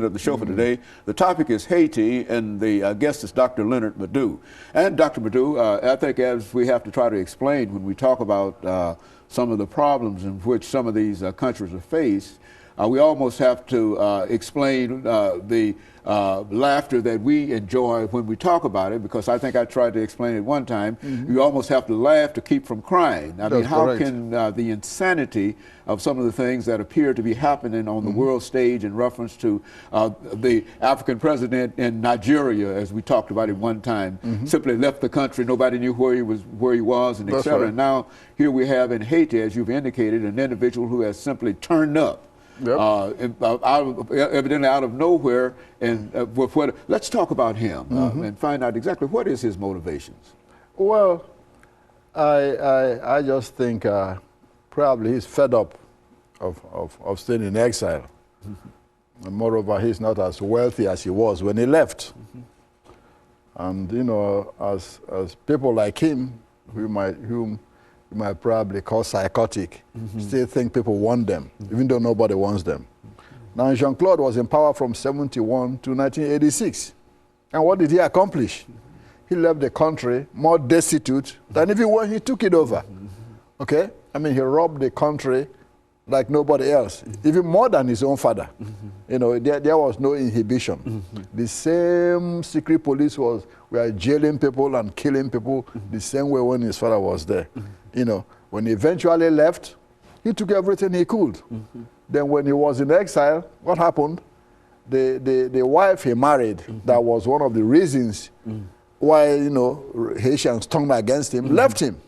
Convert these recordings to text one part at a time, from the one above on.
of the show for today. The topic is Haiti, and the guest is Dr. LMadu3. And Dr. LMadu3, I think as we have to try to explain when we talk about some of the problems in which some of these countries are faced, we almost have to explain the laughter that we enjoy when we talk about it, because I think I tried to explain it one time. You almost have to laugh to keep from crying. I mean, how can the insanity of some of the things that appear to be happening on the world stage in reference to the African president in Nigeria, as we talked about it one time, simply left the country, nobody knew where he was, and et cetera. And now here we have in Haiti, as you've indicated, an individual who has simply turned up. Evidently out of nowhere, and let's talk about him and find out exactly what is his motivations. Well, I just think probably he's fed up of staying in exile. And moreover, he's not as wealthy as he was when he left. And you know, as people like him, whom you might probably call psychotic, still think people want them, even though nobody wants them. Now, Jean-Claude was in power from 1971 to 1986. And what did he accomplish? He left the country more destitute than even when he took it over. Okay? I mean, he robbed the country like nobody else, even more than his own father. You know, there was no inhibition. The same secret police were jailing people and killing people the same way when his father was there. You know, when he eventually left, he took everything he could. Then when he was in exile, what happened? The wife he married, that was one of the reasons why, you know, Haitians turned against him, left him.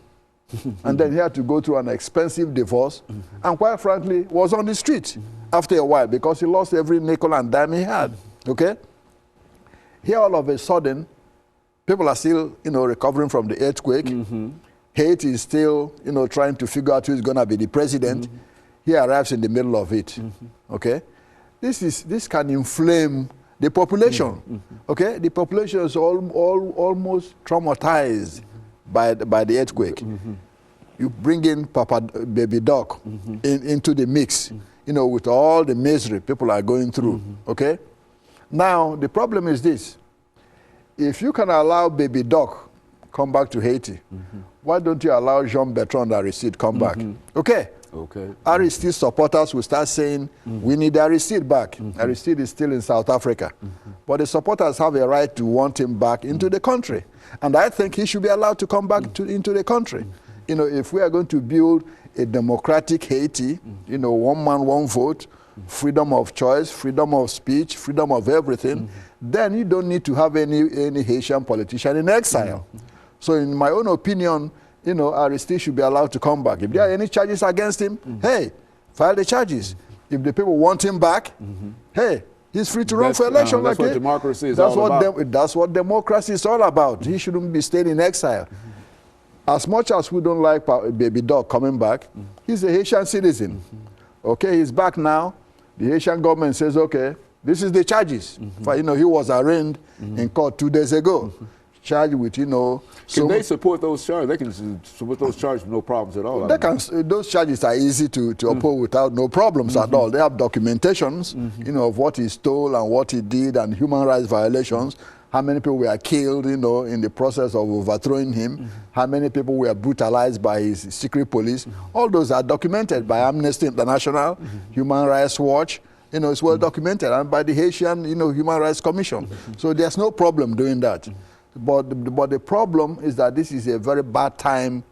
And then he had to go through an expensive divorce, and quite frankly, was on the street after a while because he lost every nickel and dime he had. Okay? Here all of a sudden, people are still, you know, recovering from the earthquake. Haiti is still, you know, trying to figure out who's going to be the president. He arrives in the middle of it. Okay? This can inflame the population. Okay? The population is almost traumatized by the earthquake. You bring in baby Doc into the mix, you know, with all the misery people are going through. Okay? Now, the problem is this. If you can allow baby Doc come back to Haiti, why don't you allow Jean-Bertrand Aristide come back? Okay. Aristide supporters will start saying, we need Aristide back. Aristide is still in South Africa. But the supporters have a right to want him back into the country. And I think he should be allowed to come back into the country. You know, if we are going to build a democratic Haiti, you know, one man, one vote, freedom of choice, freedom of speech, freedom of everything, then you don't need to have any Haitian politician in exile. So in my own opinion, you know, Aristide should be allowed to come back. If there are any charges against him, hey, file the charges. If the people want him back, hey, he's free to run for election. That's what democracy is all about. That's what democracy is all about. He shouldn't be staying in exile. As much as we don't like baby Doc coming back, he's a Haitian citizen. Okay, he's back now. The Haitian government says, okay, this is the charges. For, you know, he was arraigned in court 2 days ago. Charged with, you know... Can they support those charges? They can support those charges with no problems at all. Those charges are easy to uphold without no problems at all. They have documentations, you know, of what he stole and what he did and human rights violations, how many people were killed, you know, in the process of overthrowing him, how many people were brutalized by his secret police. All those are documented by Amnesty International, Human Rights Watch. You know, it's well documented, and by the Haitian, you know, Human Rights Commission. So there's no problem doing that. But the problem is that this is a very bad time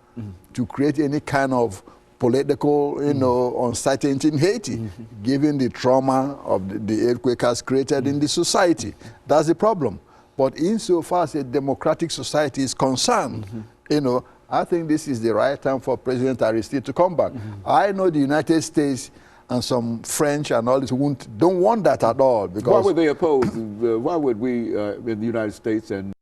to create any kind of political, you know, uncertainty in Haiti, given the trauma of the earthquake has created in the society. That's the problem. But insofar as a democratic society is concerned, you know, I think this is the right time for President Aristide to come back. I know the United States and some French and all this don't want that at all. Because why would they oppose? Why would we in the United States and